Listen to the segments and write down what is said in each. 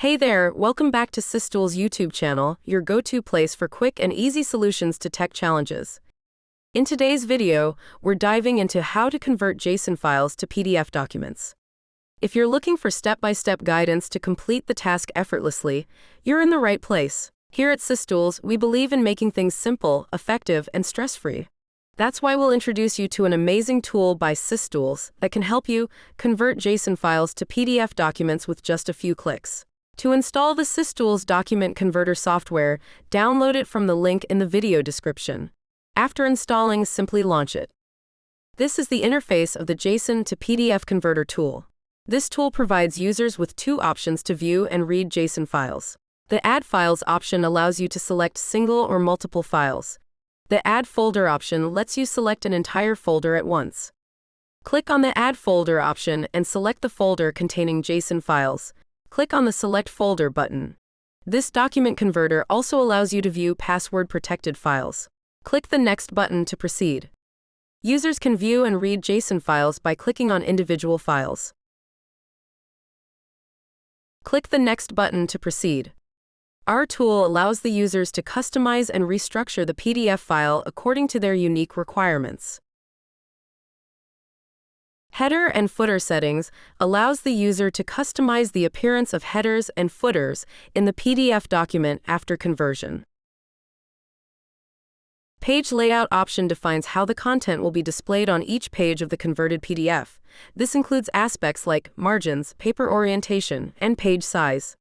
Hey there, welcome back to SysTools YouTube channel, your go-to place for quick and easy solutions to tech challenges. In today's video, we're diving into how to convert JSON files to PDF documents. If you're looking for step-by-step guidance to complete the task effortlessly, you're in the right place. Here at SysTools, we believe in making things simple, effective, and stress-free. That's why we'll introduce you to an amazing tool by SysTools that can help you convert JSON files to PDF documents with just a few clicks. To install the SysTools Document Converter software, download it from the link in the video description. After installing, simply launch it. This is the interface of the JSON to PDF converter tool. This tool provides users with two options to view and read JSON files. The Add Files option allows you to select single or multiple files. The Add Folder option lets you select an entire folder at once. Click on the Add Folder option and select the folder containing JSON files. Click on the Select Folder button. This document converter also allows you to view password-protected files. Click the Next button to proceed. Users can view and read JSON files by clicking on individual files. Click the Next button to proceed. Our tool allows the users to customize and restructure the PDF file according to their unique requirements. Header and footer settings allows the user to customize the appearance of headers and footers in the PDF document after conversion. Page layout option defines how the content will be displayed on each page of the converted PDF. This includes aspects like margins, paper orientation, and page size.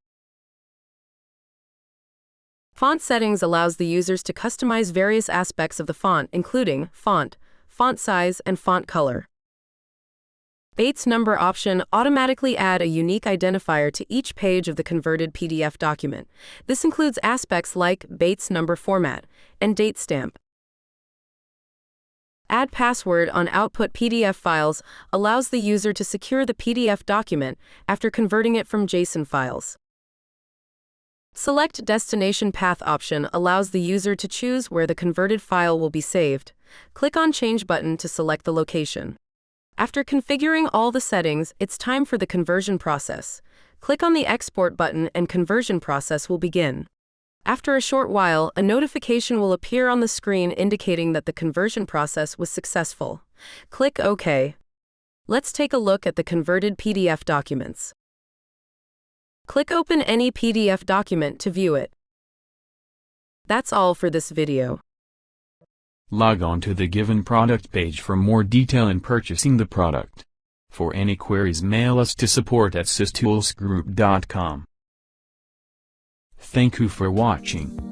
Font settings allows the users to customize various aspects of the font, including font size, and font color. Bates number option automatically add a unique identifier to each page of the converted PDF document. This includes aspects like Bates number format and date stamp. Add password on output PDF files allows the user to secure the PDF document after converting it from JSON files. Select Destination Path option allows the user to choose where the converted file will be saved. Click on Change button to select the location. After configuring all the settings, it's time for the conversion process. Click on the Export button and conversion process will begin. After a short while, a notification will appear on the screen indicating that the conversion process was successful. Click OK. Let's take a look at the converted PDF documents. Click Open any PDF document to view it. That's all for this video. Log on to the given product page for more detail in purchasing the product. For any queries, mail us to support@systoolsgroup.com. Thank you for watching.